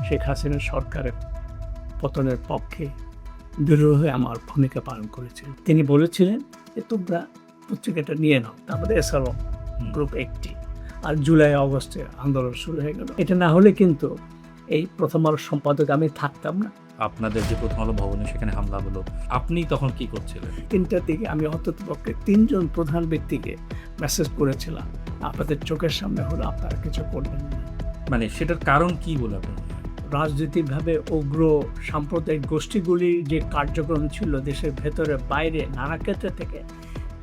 শেখ হাসিনা সরকারের পতনের পক্ষে দৃঢ় হয়ে আমার ভূমিকা পালন করেছেন। তিনি বলেছিলেন যে তোমরা পত্রিকাটা নিয়ে নাও, তারপরে এসআরও গ্রুপ একটি, আর জুলাই আগস্টে আন্দোলন শুরু হয়ে গেল। এটা না হলে কিন্তু এই প্রথম আলোর সম্পাদক আমি থাকতাম না। আপনাদের যে প্রথম আলো ভবনে সেখানে হামলা হলো, আপনি তখন কি করছিলেন? 3টার দিকে আমি অন্ততপক্ষে 3জন প্রধান ব্যক্তিকে মেসেজ করেছিলাম, আপনাদের চোখের সামনে হলো, আপনারা কিছু করবেন না। মানে সেটার কারণ কি বলে আপনার মনে হয়? রাজনৈতিকভাবে উগ্র সাম্প্রদায়িক গোষ্ঠীগুলির যে কার্যক্রম ছিল দেশের ভেতরে বাইরে নানা ক্ষেত্র থেকে,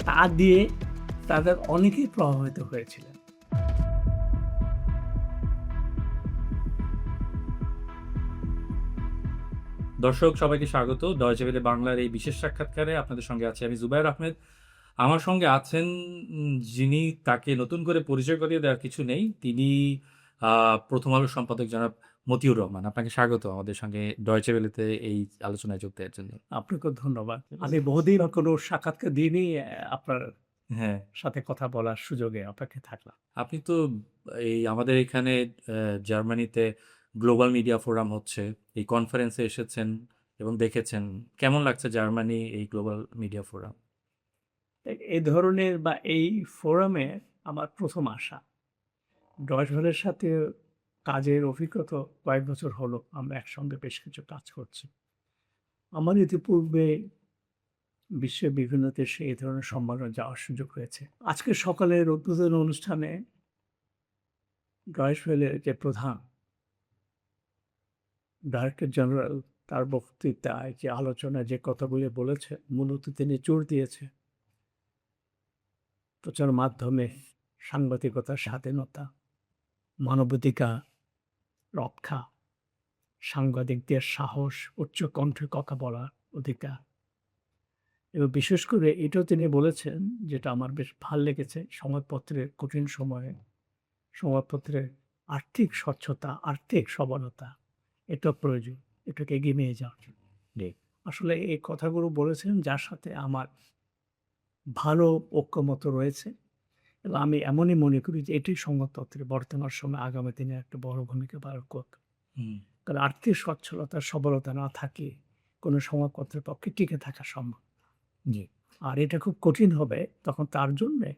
তা দিয়ে তাদের অনেকেই প্রভাবিত হয়েছিলেন। দর্শক সবাইকে স্বাগত ডয়েচে ভেলে বাংলার এই বিশেষ সাক্ষাৎকারে। আপনাদের সঙ্গে আছি আমি জুবায়ের আহমেদ। আমার সঙ্গে আছেন যিনি, তাকে নতুন করে পরিচয় করিয়ে দেওয়ার কিছু নেই। তিনি প্রথম আলোর সম্পাদক জনাব মতিউর রহমান। আপনাকে স্বাগত আমাদের সঙ্গে ডয়েচে ভেলেতে এই আলোচনায় যোগ দেওয়ার জন্য। আপনাকেও ধন্যবাদ। আমি বহুদিন কোনো সাক্ষাৎকার দিইনি, আপনার হ্যাঁ, সাথে কথা বলার সুযোগে অপেক্ষায় থাকলাম। আপনি তো এই আমাদের এখানে জার্মানিতে গ্লোবাল মিডিয়া ফোরাম হচ্ছে, এই কনফারেন্সে এসেছেন এবং দেখেছেন। কেমন লাগছে জার্মানি এই গ্লোবাল মিডিয়া ফোরাম? এই ধরনের বা এই ফোরামে আমার প্রথম আসা। ডয়েচ ভেলের সাথে কাজের অভিজ্ঞতা কয়েক বছর হলো, আমরা একসঙ্গে বেশ কিছু কাজ করছি। আমার ইতিপূর্বে বিশ্বের বিভিন্ন দেশে এই ধরনের সম্মেলনে যাওয়ার সুযোগ হয়েছে। আজকে সকালের উদ্বোধন অনুষ্ঠানে ডয়েচ ভেলের যে প্রধান ডাইরেক্টর জেনারেল, তার বক্তৃতায় যে আলোচনায় যে কথাগুলি বলেছে, মূলত তিনি জোর দিয়েছে প্রচার মাধ্যমে সাংবাদিকতার স্বাধীনতা, মানবাধিকার রক্ষা, সাংবাদিকদের সাহস, উচ্চ কণ্ঠে কথা বলার অধিকার। এবং বিশেষ করে এটাও তিনি বলেছেন, যেটা আমার বেশ ভাল লেগেছে, সংবাদপত্রের কঠিন সময়ে সংবাদপত্রের আর্থিক স্বচ্ছতা, আর্থিক সবলতা এটা প্রয়োজন, এটাকে এগিয়ে নিয়ে যাওয়ার জন্য। জি। আসলে এই কথাগুলো বলেছেন যার সাথে আমার ভালো ঐক্যমত রয়েছে, এবং আমি এমনই মনে করি যে এটাই সংবাদপত্রের বর্তমান সময়ে আগামী দিনে একটা বড় ভূমিকা পালন করবে। হুম। কারণ আর্থিক সচ্ছলতা, সবলতা না থাকে কোনো সংবাদপত্রের পক্ষে টিকে থাকা সম্ভব। জি। আর এটা খুব কঠিন হবে তখন তার জন্যে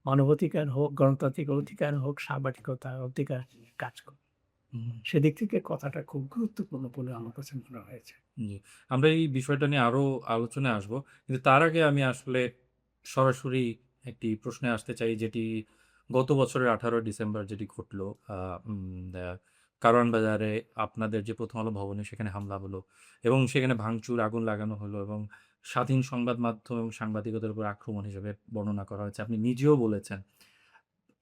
মানবাধিকার হোক, গণতান্ত্রিক অধিকার হোক, সাংবাদিকতার অধিকার কাজ করবে। হুম। সেদিক থেকে কথাটা খুব গুরুত্বপূর্ণ বলে আমার কাছে মনে হয়েছে। জি। আমরা এই বিষয়টা নিয়ে আরো আলোচনায় আসবো। কিন্তু তার আগে আমি আসলে সরাসরি একটি প্রশ্নে আসতে চাই, যেটি গত বছরের 18 ডিসেম্বর যেটি ঘটলো আ উম আ কারওয়ান বাজারে আপনাদের যে প্রথম আলো ভবনে সেখানে হামলা হলো এবং সেখানে ভাঙচুর, আগুন লাগানো হলো এবং স্বাধীন সংবাদ মাধ্যম এবং সাংবাদিকতার উপর আক্রমণ হিসেবে বর্ণনা করা হয়েছে। আপনি নিজেও বলেছেন।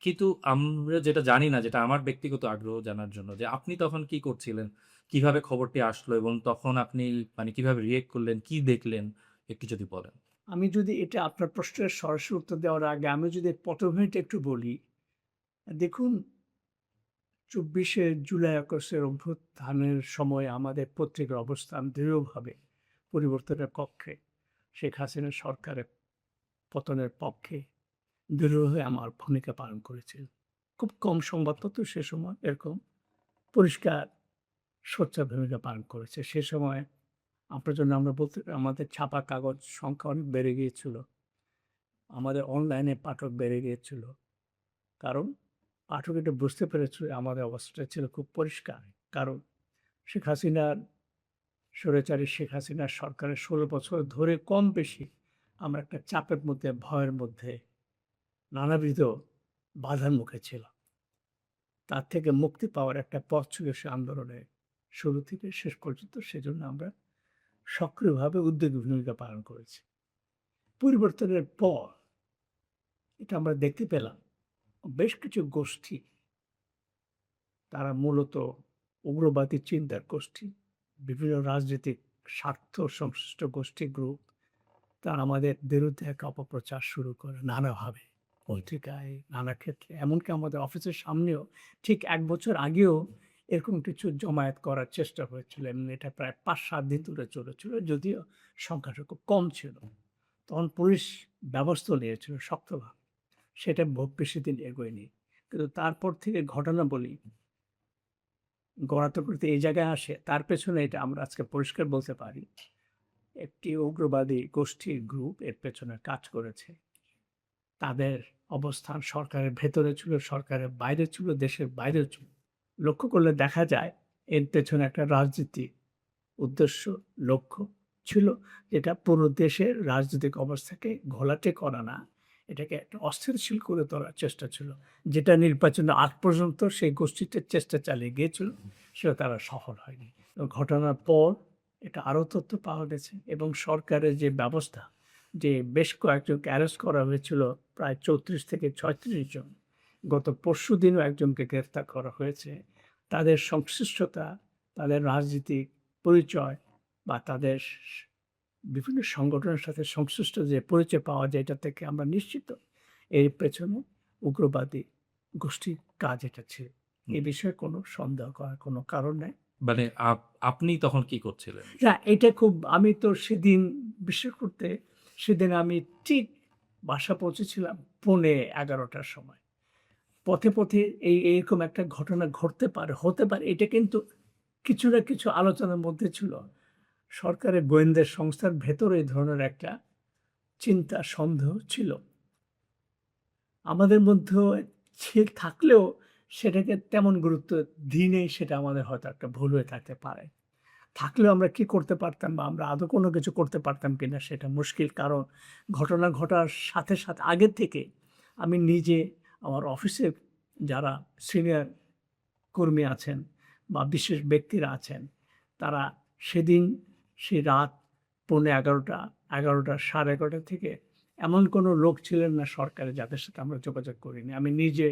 কিন্তু আমরা যেটা জানি না, যেটা আমার ব্যক্তিগত আগ্রহ জানার জন্য, যে আপনি তখন কি করছিলেন? কিভাবে খবরটি আসলো এবং তখন আপনি মানে কিভাবে রিঅ্যাক্ট করলেন? কি দেখলেন? একটু যদি বলেন। আমি যদি এটা আপনার প্রশ্নের সরাসরি উত্তর দেওয়ার আগে আমি যদি পটভূমিটা একটু বলি, দেখুন ২৪শে জুলাই আগস্টের অভ্যুত্থানের সময় আমাদের পত্রিকার অবস্থান দৃঢ়ভাবে পরিবর্তনের পক্ষে, শেখ হাসিনা সরকারের পতনের পক্ষে দৃঢ় হয়ে আমার ভূমিকা পালন করেছিল। খুব কম সংবাদপত্র সে সময় এরকম পরিষ্কার সোচ্চার ভূমিকা পালন করেছে। সে সময় আপনার জন্য আমরা বলতে, আমাদের ছাপা কাগজ সংখ্যা অনেক বেড়ে গিয়েছিল। আমাদের অনলাইনে পাঠক বেড়ে গিয়েছিল। কারণ পাঠক এটা বুঝতে পেরেছিল আমাদের অবস্থাটা ছিল খুব পরিষ্কার। কারণ শেখ হাসিনার স্বৈরাচারী শেখ হাসিনার সরকারের ১৬ বছর ধরে কম বেশি আমরা একটা চাপের মধ্যে, ভয়ের মধ্যে, নানাবিধ বাধার মুখে ছিলাম। তার থেকে মুক্তি পাওয়ার একটা পথ ছিল সে আন্দোলনের শুরু থেকে শেষ পর্যন্ত। সেজন্য আমরা সক্রিয়ভাবে উদ্যোগী ভূমিকা পালন করেছি। পরিবর্তনের পর এটা আমরা দেখতে পেলাম বেশ কিছু গোষ্ঠী, তারা মূলত উগ্রবাদী চিন্তার গোষ্ঠী, বিভিন্ন রাজনৈতিক স্বার্থ সংশ্লিষ্ট গোষ্ঠী গ্রুপ, তারা আমাদের বিরুদ্ধে এক অপপ্রচার শুরু করে নানাভাবে, পত্রিকায়, নানা ক্ষেত্রে। এমনকি আমাদের অফিসের সামনেও ঠিক ১ বছর আগেও এরকম কিছু জমায়েত করার চেষ্টা হয়েছিল। এটা প্রায় ৫-৭ দিন ধরে চলেছিল, যদিও সংখ্যাটা খুব কম ছিল। তখন পুলিশ ব্যবস্থা নিয়েছিল শক্তভাবে। সেটা বেশিদিন এগোয়নি। কিন্তু তারপর থেকে ঘটনাবলী গণতন্ত্র এই জায়গায় আসে তার পেছনে এটা আমরা আজকে পরিষ্কার বলতে পারি একটি উগ্রবাদী গোষ্ঠীর গ্রুপ এর পেছনে কাজ করেছে। তাদের অবস্থান সরকারের ভেতরে ছিল, সরকারের বাইরে ছিল, দেশের বাইরেও ছিল। লক্ষ্য করলে দেখা যায় এর পেছনে একটা রাজনীতি উদ্দেশ্য, লক্ষ্য ছিল, যেটা পুরো দেশের রাজনৈতিক অবস্থাকে ঘোলাটে করা না, এটাকে একটা অস্থিতিশীল করে তোলার চেষ্টা ছিল। যেটা নির্বাচনের আগ পর্যন্ত সেই গোষ্ঠীটার চেষ্টা চালিয়ে গিয়েছিল, সেটা তারা সফল হয়নি। এবং ঘটনার পর এটা আরও তথ্য পাওয়া গেছে এবং সরকারের যে ব্যবস্থা, যে বেশ কয়েকজনকে অ্যারেস্ট করা হয়েছিল, প্রায় 34 থেকে 36 জন। গত পরশুদিনও একজনকে গ্রেফতার করা হয়েছে। তাদের সংশ্লিষ্টতা, তাদের রাজনীতিক পরিচয় বা তাদের বিভিন্ন সংগঠনের সাথে সংশ্লিষ্ট যে পরিচয় পাওয়া যায়, এটা থেকে আমরা নিশ্চিত এর পেছনে উগ্রবাদী গোষ্ঠীর কাজ এটা ছিল। এ বিষয়ে কোনো সন্দেহ করার কোনো কারণ নাই। মানে আপনি তখন কি করছিলেন? না, এটা খুব আমি তো সেদিন বিশেষ করতে সেদিন আমি ঠিক বাসা পৌঁছেছিলাম 11:30টার সময়। পথে, পথে এরকম একটা ঘটনা ঘটতে পারে, হতে পারে, এটা কিন্তু কিছু না কিছু আলোচনার মধ্যে ছিল। সরকারের গোয়েন্দা সংস্থার ভেতরে এই ধরনের একটা চিন্তা, সন্দেহ ছিল। আমাদের মধ্যেও থাকলেও সেটাকে তেমন গুরুত্ব দিই নাই, সেটা আমাদের হয়তো একটা ভুল হয়ে থাকতে পারে। থাকলেও আমরা কি করতে পারতাম বা আমরা আদৌ কোনো কিছু করতে পারতাম কিনা সেটা মুশকিল। কারণ ঘটনা ঘটার সাথে, সাথে আগের থেকে আমি নিজে আমার অফিসের যারা সিনিয়র কর্মী আছেন বা বিশেষ ব্যক্তিরা আছেন, তারা সেদিন সেই রাত 11:30, 11:30, 11:30 থেকে এমন কোনো লোক ছিলেন না সরকারে যাদের সাথে আমরা যোগাযোগ করিনি। আমি নিজে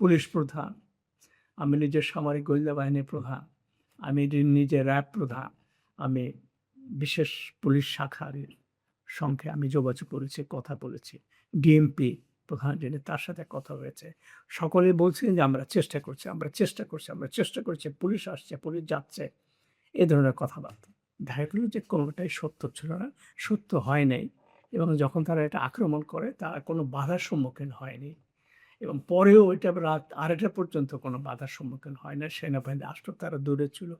পুলিশ প্রধান, আমি নিজে সামরিক গোয়েন্দা বাহিনীর প্রধান, আমি নিজে র্যাব প্রধান, আমি বিশেষ পুলিশ শাখার সঙ্গে আমি যোগাযোগ করেছি, কথা বলেছি। ডিএমপি প্রধান যিনি, তার সাথে কথা হয়েছে। সকলেই বলছেন যে আমরা চেষ্টা করছি, আমরা চেষ্টা করছি, আমরা চেষ্টা করছি, পুলিশ আসছে, পুলিশ যাচ্ছে, এ ধরনের কথাবার্তা। দেখা গেল যে কোনোটাই সত্য ছিল না, সত্য হয় নাই। এবং যখন তারা এটা আক্রমণ করে তারা কোনো বাধার সম্মুখীন হয়নি এবং পরেও এটা রাত 2:30 পর্যন্ত কোনো বাধার সম্মুখীন হয় না। সেনাবাহিনী আসলো, তারা দূরে ছিল,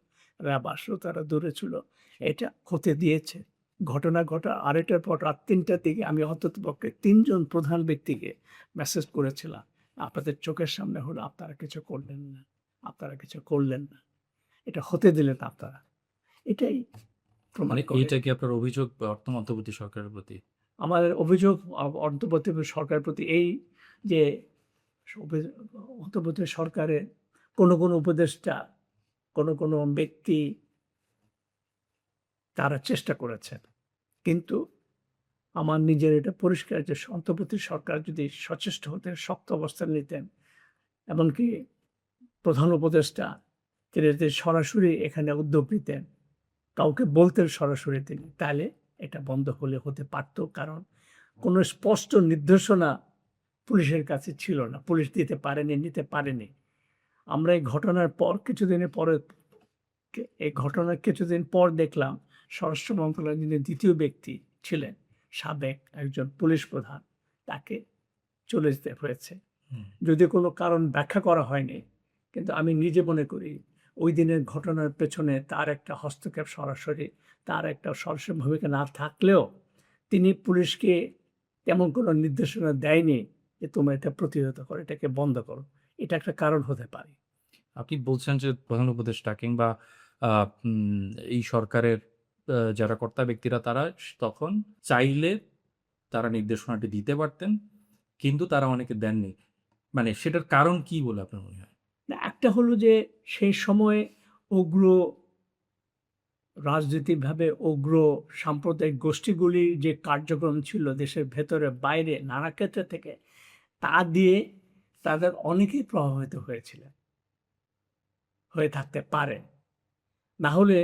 র্যাব আসলো, তারা দূরে ছিল। এটা হতে দিয়েছে। ঘটনা ঘটা 2:30টার পর রাত 3টার দিকে আমি অন্ততপক্ষে 3 জন প্রধান ব্যক্তিকে মেসেজ করেছিলাম, আপনাদের চোখের সামনে হলো, আপনারা কিছু করলেন না, আপনারা কিছু করলেন না, এটা হতে দিলেন আপনারা। এটাই প্রমাণ মানে করে। এইটা কি আপনার অভিযোগ বর্তমান অন্তর্বর্তী সরকারের প্রতি? আমাদের অভিযোগ অন্তর্বর্তী সরকারের প্রতি এই যে অন্তর্বর্তী সরকারের কোনো উপদেষ্টা, কোনো ব্যক্তি তারা চেষ্টা করেছেন। কিন্তু আমার নিজের এটা পরিষ্কার যে অন্তর্বর্তী সরকার যদি সচেষ্ট হতেন, শক্ত অবস্থান নিতেন, এমনকি প্রধান উপদেষ্টা তিনি যদি সরাসরি এখানে উদ্যোগ নিতেন, কাউকে বলতেন সরাসরি তিনি, তাহলে এটা বন্ধ হতে পারত। কারণ কোনো স্পষ্ট নির্দেশনা পুলিশের কাছে ছিল না। পুলিশ দিতে পারেনি, নিতে পারেনি। আমরা এই ঘটনার পর কিছুদিনের পরে এই ঘটনার কিছুদিন পর দেখলাম স্বরাষ্ট্র মন্ত্রণালয়ের যিনি ২য় ব্যক্তি ছিলেন, সাবেক একজন পুলিশ প্রধান, তাকে চলে যেতে হয়েছে। হুম। যদিও কোনো কারণ ব্যাখ্যা করা হয়নি। কিন্তু আমি নিজে মনে করি ওই দিনের ঘটনার পেছনে তার একটা হস্তক্ষেপ সরাসরি, তার একটা সরাসরি ভূমিকা না থাকলেও তিনি পুলিশকে তেমন কোনো নির্দেশনা দেয়নি যে তোমরা এটা প্রতিহত করো, এটাকে বন্ধ করো। এটা একটা কারণ হতে পারে। আপনি বলছেন যে প্রধান উপদেষ্টা কিংবা আ উম এই সরকারের যারা কর্তা ব্যক্তিরা তারা তখন চাইলে তারা নির্দেশনাটি দিতে পারতেন। কিন্তু তারা অনেকে দেননি। মানে সেটার কারণ কি বলে আপনার মনে হয়? না, একটা হলো যে সেই সময়ে উগ্র রাজনৈতিকভাবে উগ্র সাম্প্রদায়িক গোষ্ঠীগুলির যে কার্যক্রম ছিল দেশের ভেতরে বাইরে নানা ক্ষেত্র থেকে, তা দিয়ে তাদের অনেকেই প্রভাবিত হয়েছিলেন, হয়ে থাকতে পারে। না হলে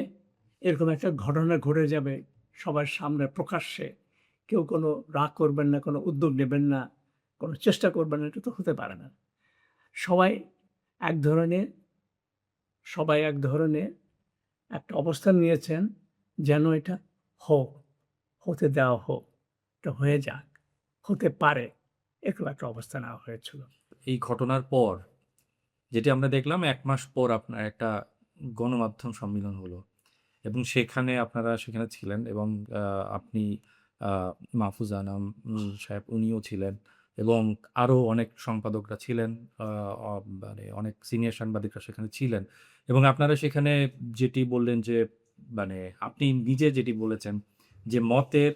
এরকম একটা ঘটনা ঘটে যাবে সবার সামনে প্রকাশ্যে, কেউ কোনো রাগ করবেন না, কোনো উদ্যোগ নেবেন না, কোনো চেষ্টা করবেন না, এটা তো হতে পারে না। সবাই এক ধরনের সবাই এক ধরনের একটা অবস্থান নিয়েছেন যেন এটা হোক, হতে দেওয়া হোক, এটা হয়ে যাক, হতে পারে, এরকম একটা অবস্থা নেওয়া হয়েছিল। এই ঘটনার পর যেটি আমরা দেখলাম ১ মাস পর আপনার একটা গণমাধ্যম সম্মিলন হলো এবং সেখানে সেখানে ছিলেন এবং আপনি মাহফুজ আনাম সাহেব উনিও ছিলেন এবং আরও অনেক সম্পাদকরা ছিলেন, আ অ মানে অনেক সিনিয়র সাংবাদিকরা সেখানে ছিলেন এবং আপনারা সেখানে যেটি বললেন যে মানে আপনি নিজে যেটি বলেছেন যে মতের,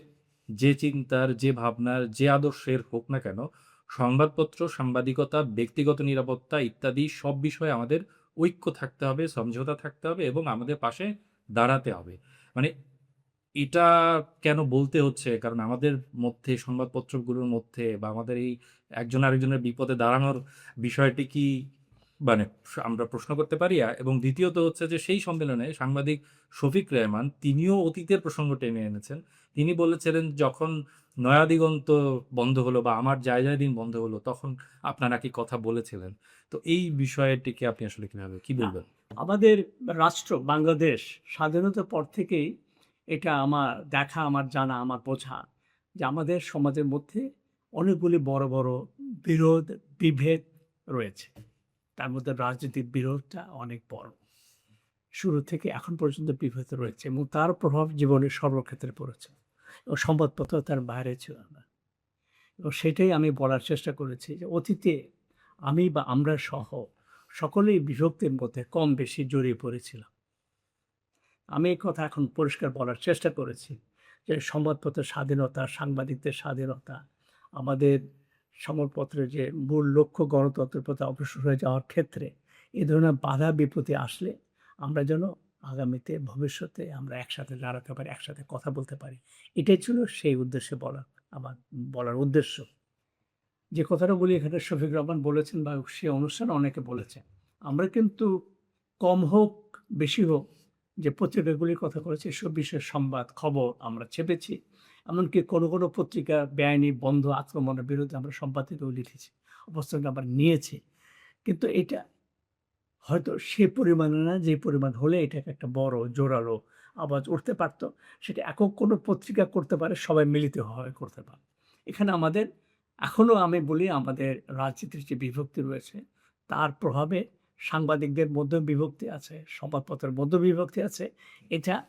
যে চিন্তার, যে ভাবনার, যে আদর্শের হোক না কেন, সংবাদপত্র, সাংবাদিকতা, ব্যক্তিগত নিরাপত্তা ইত্যাদি সব বিষয়ে আমাদের ঐক্য থাকতে হবে, সমঝোতা থাকতে হবে এবং আমাদের পাশে দাঁড়াতে হবে। মানে এটা কেন বলতে হচ্ছে? কারণ আমাদের মধ্যে সংবাদপত্রগুলোর মধ্যে বা আমাদের এই একজন আরেকজনের বিপদে দাঁড়ানোর বিষয়টি কি মানে আমরা প্রশ্ন করতে পারি? এবং দ্বিতীয়ত হচ্ছে যে সেই সম্মেলনে সাংবাদিক শফিক রেহমান তিনিও অতীতের প্রসঙ্গ টেনে এনেছেন। তিনি বলেছিলেন, "যখন নয়াদিগন্ত বন্ধ হলো বা আমার যায় দিন বন্ধ হলো তখন আপনারা কি কথা বলেছিলেন?" তো এই বিষয়টিকে আপনি আসলে কিভাবে কি না, বলবেন? আমাদের রাষ্ট্র বাংলাদেশ স্বাধীনতার পর থেকেই এটা আমার দেখা, আমার জানা, আমার বোঝা যে আমাদের সমাজের মধ্যে অনেকগুলি বড়, বড় বিরোধ, বিভেদ রয়েছে। তার মধ্যে রাজনৈতিক বিরোধটা অনেক বড়। শুরু থেকে এখন পর্যন্ত বিভেদ রয়েছে এবং তার প্রভাব জীবনের সর্বক্ষেত্রে পড়েছে। এবং সংবাদপত্র তার বাইরে ছিল না। এবং সেটাই আমি বলার চেষ্টা করেছি যে অতীতে আমি বা আমরা সহ সকলেই বিভক্তির মধ্যে কম বেশি জড়িয়ে পড়েছিলাম। আমি এই কথা এখন পরিষ্কার বলার চেষ্টা করেছি যে সংবাদপত্রের স্বাধীনতা, সাংবাদিকদের স্বাধীনতা, আমাদের সংবাদপত্রের যে মূল লক্ষ্য গণতন্ত্রের প্রতি অগ্রসর হয়ে যাওয়ার ক্ষেত্রে এ ধরনের বাধা বিপত্তি আসলে আমরা যেন আগামীতে ভবিষ্যতে আমরা একসাথে দাঁড়াতে পারি, একসাথে কথা বলতে পারি। এটাই ছিল সেই উদ্দেশ্যে আমার বলার উদ্দেশ্য। যে কথাটা বলি এখানে শফিক রহমান বলেছেন বা সে অনুষ্ঠানে অনেকে বলেছেন। আমরা কিন্তু কম হোক, বেশি হোক যে পত্রিকাগুলির কথা বলেছি এসব বিষয়ে সংবাদ, খবর আমরা ছেপেছি। এমনকি কোনো, কোনো পত্রিকা বেআইনি বন্ধ আক্রমণের বিরুদ্ধে আমরা সম্পাদিতও লিখেছি। অবস্থান আমরা নিয়েছি। কিন্তু এটা হয়তো সে পরিমাণে না যে পরিমাণ হলে এটাকে একটা বড় জোরালো আওয়াজ উঠতে পারত। সেটা একক কোনো পত্রিকা করতে পারে, সবাই মিলিতভাবে করতে পারে। এখানে আমাদের এখনো আমি বলি আমাদের রাজনীতির যে বিভক্তি রয়েছে, তার প্রভাবে সাংবাদিকদের মধ্যেও বিভক্তি আছে, সংবাদপত্রের মধ্যেও বিভক্তি আছে। এটা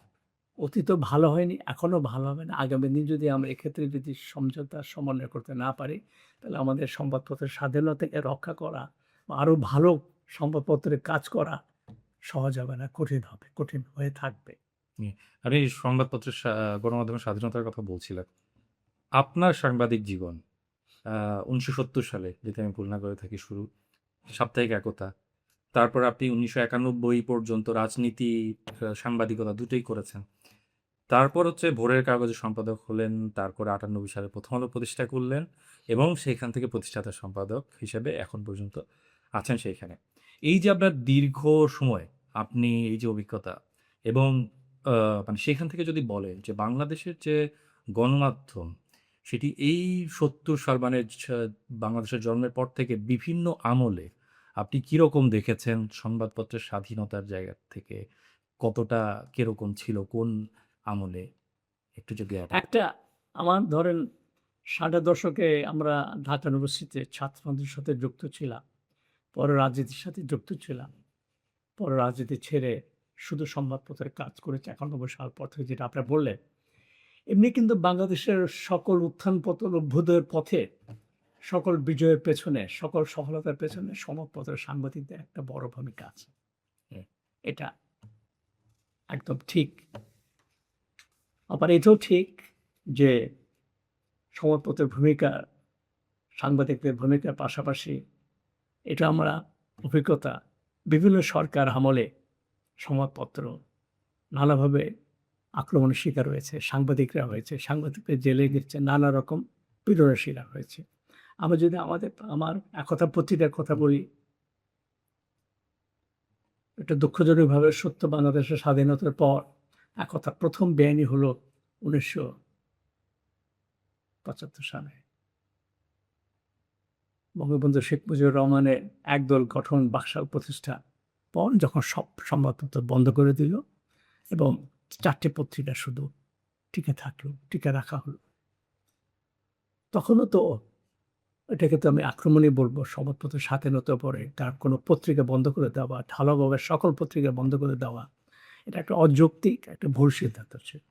অতীতেও ভালো হয়নি, এখনো ভালো হবে না। আগামী দিন যদি আমরা এক্ষেত্রে যদি সমঝোতা সমন্বয় করতে না পারি, তাহলে আমাদের সংবাদপত্রের স্বাধীনতাকে রক্ষা করা বা আরো ভালো সংবাদপত্রে কাজ করা সহজ হবে না, কঠিন হবে, কঠিন হয়ে থাকবে। জি। আপনি সংবাদপত্রের গণমাধ্যমের স্বাধীনতার কথা বলছিলেন। আপনার সাংবাদিক জীবন আ ১৯৭০ সালে যদি আমি ভুল না করে থাকি শুরু, সাপ্তাহিক একতা। তারপর আপনি ১৯৯১ পর্যন্ত রাজনীতি, সাংবাদিকতা দুটোই করেছেন। তারপর হচ্ছে ভোরের কাগজের সম্পাদক হলেন, তারপরে ৯৮ সালে 'প্রথম আলো' প্রতিষ্ঠা করলেন এবং সেখান থেকে প্রতিষ্ঠাতা সম্পাদক হিসেবে এখন পর্যন্ত আছেন সেইখানে। এই যে আপনার দীর্ঘ সময় আপনি এই যে অভিজ্ঞতা এবং আ মানে সেখান থেকে যদি বলেন যে বাংলাদেশের যে গণমাধ্যম সেটি এই ৭০ সাল মানে বাংলাদেশের জন্মের পর থেকে বিভিন্ন আমলে আপনি কিরকম দেখেছেন সংবাদপত্রের স্বাধীনতার জায়গা থেকে? কতটা কিরকম ছিল? কোন আমলে? একটু যদি একটা আমার ধরেন ৬০ দশকে আমরা ঢাকা ইউনিভার্সিটিতে ছাত্র আন্দোলনের সাথে যুক্ত ছিলাম। পরে রাজনীতির সাথে যুক্ত ছিলাম। পরে রাজনীতি ছেড়ে শুধু সংবাদপত্রের কাজ করেছি ৯১ সাল পর থেকে যেটা আপনারা বললেন। এমনি কিন্তু বাংলাদেশের সকল উত্থান-পতন, অভ্যুদয়ের পথে, সকল বিজয়ের পেছনে, সকল সফলতার পেছনে সংবাদপত্রের সাংবাদিকদের একটা বড় ভূমিকা আছে। হুম, এটা একদম ঠিক। আবার এটাও ঠিক যে সংবাদপত্রের ভূমিকা, সাংবাদিকদের ভূমিকার পাশাপাশি এটা আমরা অভিজ্ঞতা বিভিন্ন সরকার আমলে সংবাদপত্র নানাভাবে আক্রমণের শিকার হয়েছে, সাংবাদিকরা হয়েছে, সাংবাদিকদের জেলে গেছে, নানা রকম পীড়নের শিকার হয়েছে। আমরা যদি আমার একতা পত্রিকার কথা বলি, এটা দুঃখজনকভাবে সত্য বাংলাদেশের স্বাধীনতার পর একতা ১ম বেআইনি হলো ১৯৭৫ সালে। বঙ্গবন্ধু শেখ মুজিবুর রহমানের একদল গঠন বাকশাল প্রতিষ্ঠা পর যখন সব সংবাদপত্র বন্ধ করে দিল এবং ৪ টে পত্রিকা শুধু টিকে রাখা হলো। তখনও তো এটাকে তো আমি আক্রমণই বলবো। সংবাদপত্র স্বাধীনতার পরে তার কোনো পত্রিকা বন্ধ করে দেওয়া, ঢালাওভাবে সকল পত্রিকা বন্ধ করে দেওয়া, এটা একটা অযৌক্তিক একটা ভুল সিদ্ধান্ত ছিল।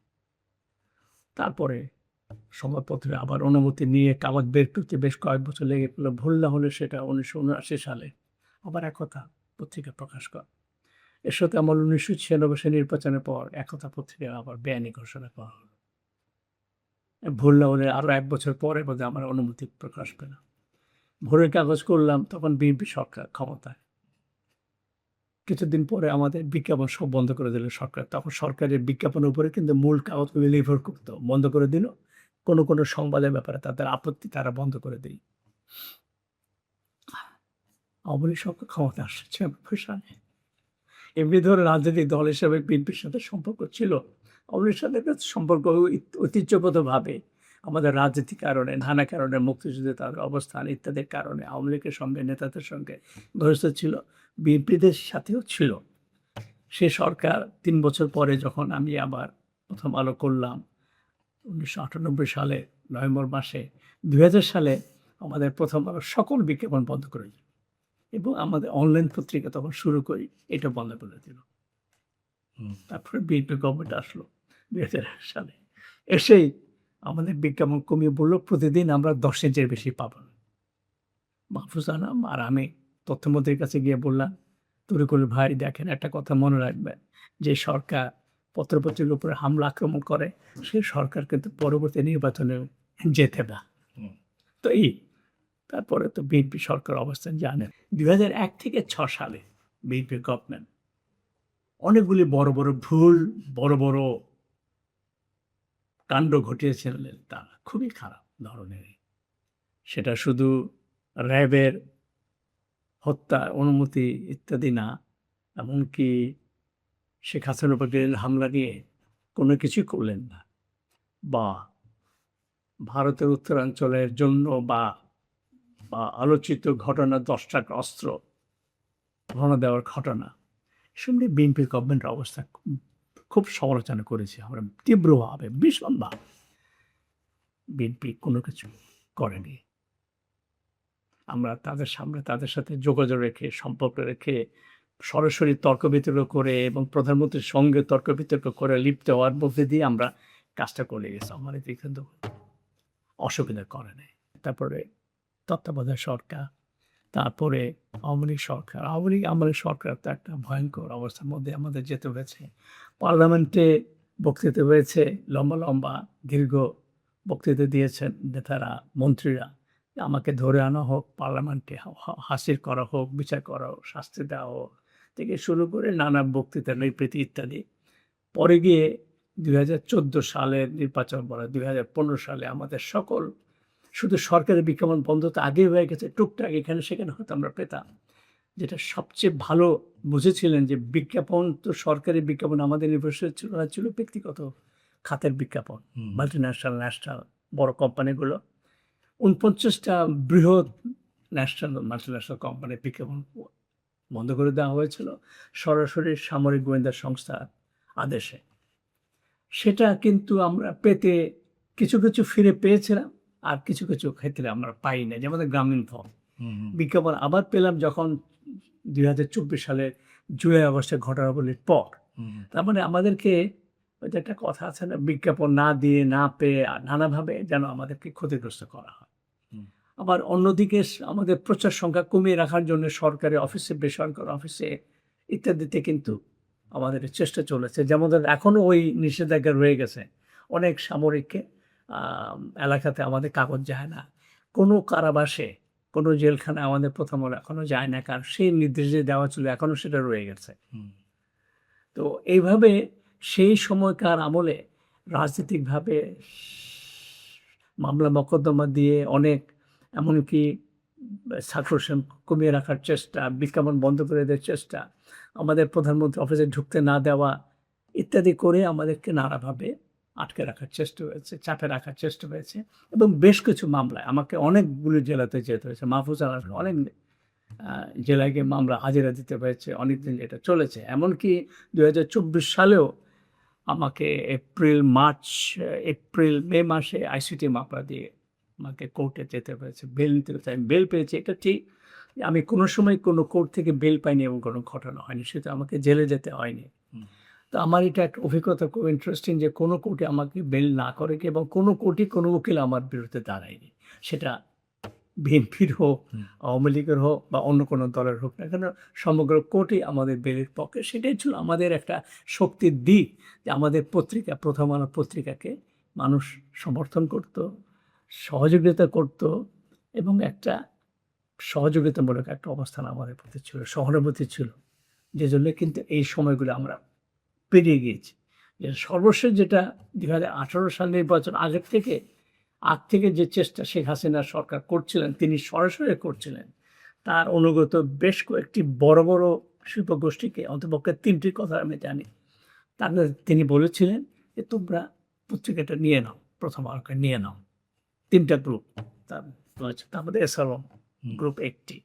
তারপরে সংবাদপত্রে আবার অনুমতি নিয়ে কাগজ বের করতে বেশ কয়েক বছর লেগে গেল। ভুল না হলে সেটা 1979 সালে আবার একতা পত্রিকা প্রকাশ করে। এর সাথে আমার 1996 সালের নির্বাচনের পর একতা পত্রিকা আবার বেআইনি ঘোষণা করা হলো। ভুল না হলে আরও 1 বছর পরে বোধহয় আমার অনুমতি প্রকাশ পেল। ভোরের কাগজ করলাম, তখন বিএনপি সরকার ক্ষমতায়। কিছুদিন পরে আমাদের বিজ্ঞাপন সব বন্ধ করে দিল সরকার। তখন সরকারের বিজ্ঞাপনের উপরে কিন্তু মূল কাগজগুলো নির্ভর করত। বন্ধ করে দিল। কোনো সংবাদের ব্যাপারে তাদের আপত্তি তারা বন্ধ করে দেয়। আওয়ামী লীগ সরকার ক্ষমতায় আসছে 96 সালে। এমনি ধরে রাজনৈতিক দল হিসেবে বিএনপির সাথে সম্পর্ক ছিল। আওয়ামী লীগের সাথে একটা সম্পর্ক ঐতিহ্যগতভাবে আমাদের রাজনৈতিক কারণে, নানা কারণে, মুক্তিযুদ্ধে তাদের অবস্থান ইত্যাদির কারণে আওয়ামী লীগের সঙ্গে নেতাদের সঙ্গে ঘনিষ্ঠ ছিল। বিএনপিদের সাথেও ছিল। সে সরকার ৩ বছর পরে যখন আমি আবার প্রথম আলো করলাম 1998 সালে নভেম্বর মাসে, 2000 সালে আমাদের প্রথম আলো সকল বিজ্ঞাপন বন্ধ করে দিল এবং আমাদের অনলাইন পত্রিকা তখন শুরু করি, এটা বন্ধ করে দিল। তারপরে বিএনপি গভর্নমেন্ট আসলো 2001 সালে। এসেই আমাদের বিজ্ঞাপন কমিয়ে বলল প্রতিদিন আমরা 10 ইঞ্চির বেশি পাবো না। মাহফুজ আনাম আর আমি তথ্যমন্ত্রীর কাছে গিয়ে বললাম, তরিকুল ভাই দেখেন, একটা কথা মনে রাখবেন, যে সরকার পত্রপত্রিকার উপরে হামলা আক্রমণ করে সে সরকার কিন্তু পরবর্তী নির্বাচনে যেতে না। তো তারপরে তো বিএনপি সরকার অবস্থান জানেন। 2001 থেকে 6 সালে বিএনপি গভর্নমেন্ট অনেকগুলি বড় বড় ভুল, বড় বড় কাণ্ড ঘটিয়েছিলেন তারা, খুবই খারাপ ধরনের। সেটা শুধু র্যাবের হত্যা অনুমতি ইত্যাদি না, এমনকি শেখ হাসিনার উপর হামলা নিয়ে কোনো কিছুই করলেন না, বা ভারতের উত্তরাঞ্চলের জন্য বা আলোচিত ঘটনা 10টা অস্ত্র রওনা দেওয়ার ঘটনা, সেমনি বিএনপির গভর্নমেন্টের অবস্থা খুব সমালোচনা করেছি আমরা তীব্রভাবে, ভীষণভাবে। বিএনপি কোনো কিছু করেনি। আমরা তাদের সামনে তাদের সাথে যোগাযোগ রেখে, সম্পর্ক রেখে, সরাসরি তর্ক বিতর্ক করে এবং প্রধানমন্ত্রীর সঙ্গে তর্ক বিতর্ক করে লিপ্ত হওয়ার মধ্যে দিয়ে আমরা কাজটা করে গেছি। আমার এতে কিন্তু অসুবিধা করে নাই। তারপরে তত্ত্বাবধায়ক সরকার, তারপরে আওয়ামী লীগ সরকার। আওয়ামী লীগ সরকার তো একটা ভয়ঙ্কর অবস্থার মধ্যে আমাদের যেতে হয়েছে। পার্লামেন্টে বক্তৃতা হয়েছে, লম্বা লম্বা দীর্ঘ বক্তৃতা দিয়েছেন নেতারা, মন্ত্রীরা। আমাকে ধরে আনা হোক, পার্লামেন্টে হাসির করা হোক, বিচার করা হোক, শাস্তি দেওয়া হোক থেকে শুরু করে নানা বক্তৃতা, নৈপ্রীতি ইত্যাদি। পরে গিয়ে 2014 সালের নির্বাচন বলে 2015 সালে আমাদের সকল, শুধু সরকারি বিজ্ঞাপন বন্ধ তো আগেই হয়ে গেছে, টুকটাক এখানে সেখানে হয়তো আমরা পেতাম। যেটা সবচেয়ে ভালো বুঝেছিলেন যে বিজ্ঞাপন তো সরকারি বিজ্ঞাপন আমাদের নির্ভরশীল ছিল না, ছিল ব্যক্তিগত খাতের বিজ্ঞাপন। মাল্টিন্যাশনাল, ন্যাশনাল বড় কোম্পানিগুলো 49টা বৃহৎ ন্যাশনাল মাল্টিন্যাশনাল কোম্পানির বিজ্ঞাপন বন্ধ করে দেওয়া হয়েছিল সরাসরি সামরিক গোয়েন্দা সংস্থার আদেশে। সেটা কিন্তু আমরা পেতে কিছু কিছু ফিরে পেয়েছিলাম, আর কিছু কিছু ক্ষেত্রে আমরা পাই না, যেমন গ্রামীণ ফোন বিজ্ঞাপন আবার পেলাম যখন 2024 সালের জুলাই আগস্টের ঘটনাবলীর পর। তার মানে আমাদেরকে ওই যে একটা কথা আছে না, বিজ্ঞাপন না দিয়ে না পেয়ে নানাভাবে যেন আমাদেরকে ক্ষতিগ্রস্ত করা হয়। আবার অন্যদিকে আমাদের প্রচার সংখ্যা কমিয়ে রাখার জন্য সরকারি অফিসে, বেসরকারি অফিসে ইত্যাদিতে কিন্তু আমাদের চেষ্টা চলেছে। যেমন এখনও ওই নিষেধাজ্ঞা রয়ে গেছে, অনেক সামরিক এলাকাতে আমাদের কাগজ যায় না, কোনো কারাবাসে, কোনো জেলখানায় আমাদের প্রথম আলো এখনও যায় না, কারণ সেই নির্দেশ যে দেওয়া ছিল এখনও সেটা রয়ে গেছে। তো এইভাবে সেই সময়কার আমলে রাজনৈতিকভাবে মামলা মকদ্দমা দিয়ে অনেক, এমনকি সাকসেশন কমিয়ে রাখার চেষ্টা, বিজ্ঞাপন বন্ধ করে দেওয়ার চেষ্টা, আমাদের প্রধানমন্ত্রী অফিসে ঢুকতে না দেওয়া ইত্যাদি করে আমাদেরকে নানাভাবে আটকে রাখার চেষ্টা হয়েছে, চাপে রাখার চেষ্টা হয়েছে। এবং বেশ কিছু মামলায় আমাকে অনেকগুলো জেলাতে যেতে হয়েছে। মাহফুজ আনার অনেক জেলায় গিয়ে মামলা হাজিরা দিতে হয়েছে, অনেকদিন এটা চলেছে। এমনকি 2024 সালেও আমাকে এপ্রিল মে মাসে আইসিটি মামলা দিয়ে আমাকে কোর্টে যেতে হয়েছে, বেল নিতে হয়েছে। আমি বেল পেয়েছি, এটা ঠিক। আমি কোনো সময় কোনো কোর্ট থেকে বেল পাইনি এবং কোনো ঘটনা হয়নি, সেটা আমাকে জেলে যেতে হয়নি। হুম। তো আমার এটা একটা অভিজ্ঞতা খুব ইন্টারেস্টিং যে কোনো কোর্টে আমাকে বেল না করে কি, এবং কোনো কোর্টে কোনো উকিল আমার বিরুদ্ধে দাঁড়ায়নি। সেটা বিএনপির হোক, হুম। আওয়ামী লীগের হোক বা অন্য কোনো দলের হোক না কেন, সমগ্র কোর্টই আমাদের বেলের পক্ষে। সেটাই ছিল আমাদের একটা শক্তির দিক, যে আমাদের পত্রিকা, প্রথম আলো পত্রিকাকে মানুষ সমর্থন করত, সহযোগিতা করত, এবং একটা সহযোগিতামূলক একটা অবস্থান আমাদের প্রতি ছিল, সহানুভূতি ছিল। যে জন্য কিন্তু এই সময়গুলো আমরা পেরিয়ে গিয়েছি। যে সর্বশেষ যেটা 2018 সাল নির্বাচন আগ থেকে যে চেষ্টা শেখ হাসিনা সরকার করছিলেন, তিনি সরাসরি করছিলেন, তার অনুগত বেশ কয়েকটি বড় বড় শিল্পগোষ্ঠীকে, অন্তপক্ষে 3টির কথা আমি জানি, তাদের তিনি বলেছিলেন যে তোমরা পত্রিকাটা নিয়ে নাও, প্রথম আলোকে নিয়ে নাও। 3টা গ্রুপ, তার মধ্যে এসআরএম হুম। গ্রুপ একটি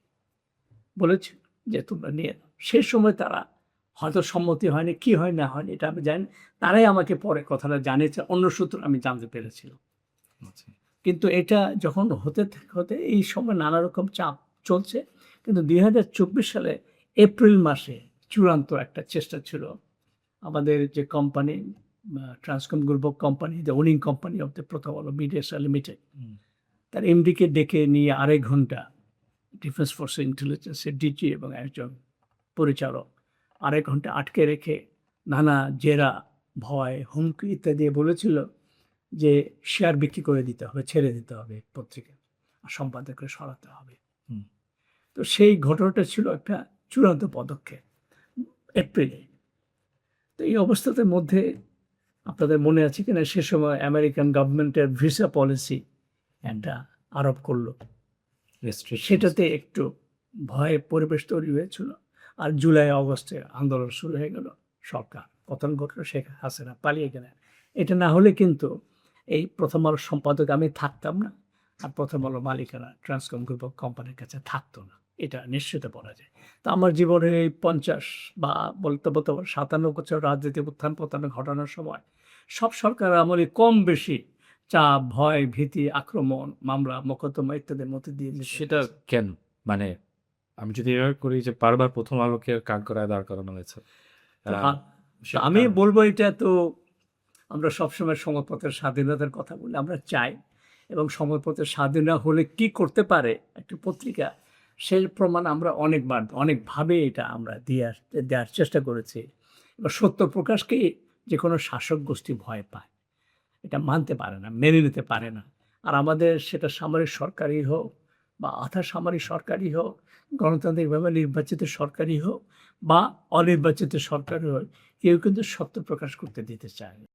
বলেছে যে তোমরা নিয়ে নাও। সেই সময় তারা হয়তো সম্মতি হয়নি, কি হয় না হয়নি এটা আমি জানি না। তারাই আমাকে পরে কথাটা জানিয়েছে, অন্য সূত্র আমি জানতে পেরেছিলাম। আচ্ছা। কিন্তু এটা যখন হতে এই সময় নানা রকম চাপ চলছে। কিন্তু 2024 সালে এপ্রিল মাসে চূড়ান্ত একটা চেষ্টা ছিল আমাদের যে company, Transcom group of company, the owning company of the প্রথম আলো মিডিয়া লিমিটেড, হুম। তার এমডিকে ডেকে নিয়ে 2.5 ঘন্টা, ডিফেন্স ফোর্স ইন্টেলিজেন্সের ডিজি এবং একজন পরিচালক 2.5 ঘন্টা আটকে রেখে নানা জেরা, ভয়, হুমকি ইত্যাদি বলেছিল যে শেয়ার বিক্রি করে দিতে হবে, ছেড়ে দিতে হবে পত্রিকা, আর সম্পাদককে সরাতে হবে। হুম। তো সেই ঘটনাটা ছিল একটা চূড়ান্ত পদক্ষেপ এপ্রিলে। তো এই অবস্থার মধ্যে আপনাদের মনে আছে কিনা, সে সময় আমেরিকান গভর্নমেন্টের ভিসা পলিসি একটা আরোপ করলো, রেস্ট্রিকশনস। সেটাতে একটু ভয়ের পরিবেশ তৈরি হয়েছিল। আর জুলাই আগস্টে আন্দোলন শুরু হয়ে গেল, সরকার পতন ঘটল, শেখ হাসিনা পালিয়ে গেলেন। এটা না হলে কিন্তু এই প্রথম আলোর সম্পাদক আমি থাকতাম না, আর প্রথম আলো মালিকানা ট্রান্সকম গ্রুপ অফ কোম্পানির কাছে থাকতো না, এটা নিশ্চিত বলা যায়। তো আমার জীবনের এই 50 বা বলতে 57 বছর রাজনীতি উত্থান পতনের ঘটনার সময় সব সরকার আমলে কম বেশি চাপ, ভয়, ভীতি, আক্রমণ, মামলা, মোকদ্দমা ইত্যাদির মধ্যে দিয়ে যেতে সেটা হয়েছে। কেন? মানে আমি যদি এভাবে করি যে বারবার প্রথম আলোকে কাঠগড়ায় দাঁড় করানো হয়েছে। তো আহ, তো আমি বলবো এটা তো, আমরা সবসময় সংবাদপত্রের স্বাধীনতার কথা বলি, আমরা চাই, এবং সংবাদপত্রের স্বাধীন না হলে কি করতে পারে একটি পত্রিকা, সেই প্রমাণ আমরা অনেকভাবে এটা আমরা দেওয়ার চেষ্টা করেছি। এবার সত্য প্রকাশকে যে কোনো শাসক গোষ্ঠী ভয় পায়, এটা মানতে পারে না, মেনে নিতে পারে না। আর আমাদের সেটা সামরিক সরকারই হোক বা আধা সামরিক সরকারই হোক, গণতান্ত্রিকভাবে নির্বাচিত সরকারই হোক বা অনির্বাচিত সরকারই হোক, কেউ কিন্তু সত্য প্রকাশ করতে দিতে চায় না।